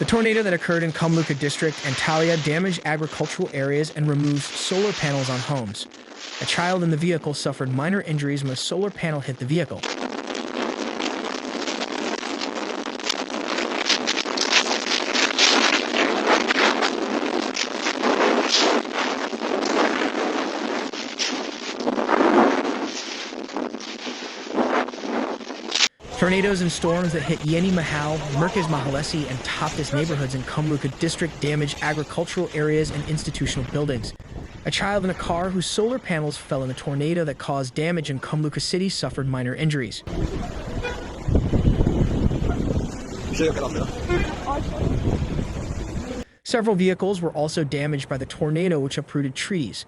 tornado that occurred in Kumluca district, Antalya, damaged agricultural areas and removed solar panels on homes. A child in the vehicle suffered minor injuries when a solar panel hit the vehicle. Tornadoes and storms that hit Yeni Mahal, Merkez Mahallesi, and Toptis neighborhoods in Kumluca district damaged agricultural areas and institutional buildings. A child in a car whose solar panels fell in a tornado that caused damage in Kumluca city suffered minor injuries. Several vehicles were also damaged by the tornado, which uprooted trees.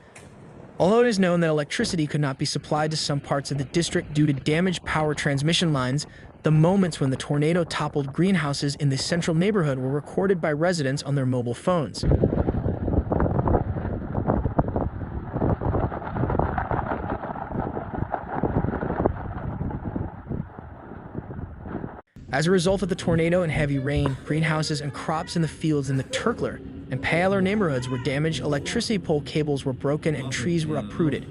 Although it is known that electricity could not be supplied to some parts of the district due to damaged power transmission lines, the moments when the tornado toppled greenhouses in the central neighborhood were recorded by residents on their mobile phones. As a result of the tornado and heavy rain, greenhouses and crops in the fields in the Turkiye and Payalar neighborhoods were damaged, electricity pole cables were broken, and trees were uprooted.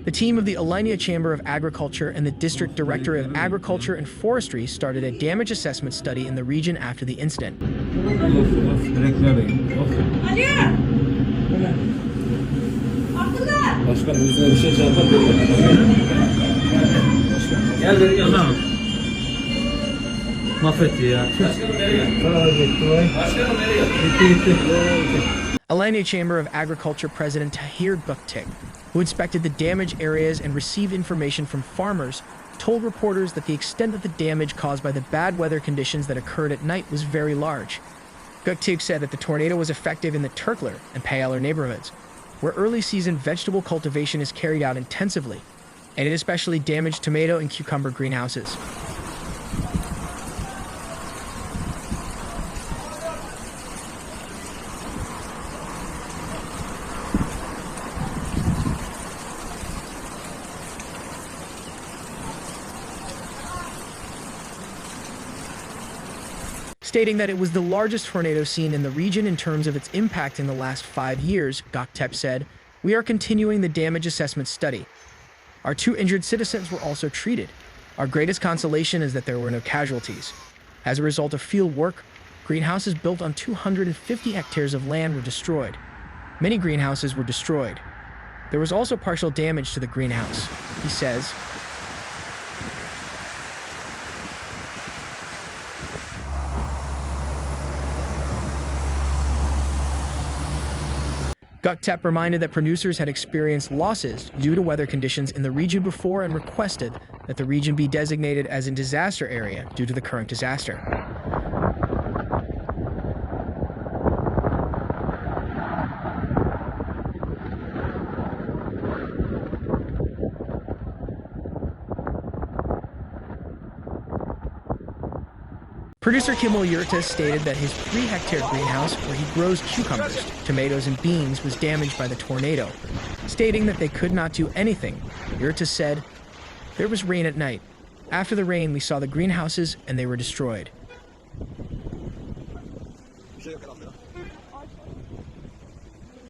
The team of the Antalya Chamber of Agriculture and the District Director of Agriculture and Forestry started a damage assessment study in the region after the incident. Antalya Chamber of Agriculture President Tahir Göktek, who inspected the damaged areas and received information from farmers, told reporters that the extent of the damage caused by the bad weather conditions that occurred at night was very large. Göktek said that the tornado was effective in the Turkiye and Payalar neighborhoods, where early season vegetable cultivation is carried out intensively, and it especially damaged tomato and cucumber greenhouses. Stating that it was the largest tornado seen in the region in terms of its impact in the last 5 years, Göktek said, "We are continuing the damage assessment study. Our 2 injured citizens were also treated. Our greatest consolation is that there were no casualties. As a result of field work, greenhouses built on 250 hectares of land were destroyed. Many greenhouses were destroyed. There was also partial damage to the greenhouse," he says. Göktek reminded that producers had experienced losses due to weather conditions in the region before and requested that the region be designated as a disaster area due to the current disaster. Producer Kumluca stated that his 3-hectare greenhouse, where he grows cucumbers, tomatoes, and beans, was damaged by the tornado, stating that they could not do anything. Yurta said, "There was rain at night. After the rain, we saw the greenhouses and they were destroyed."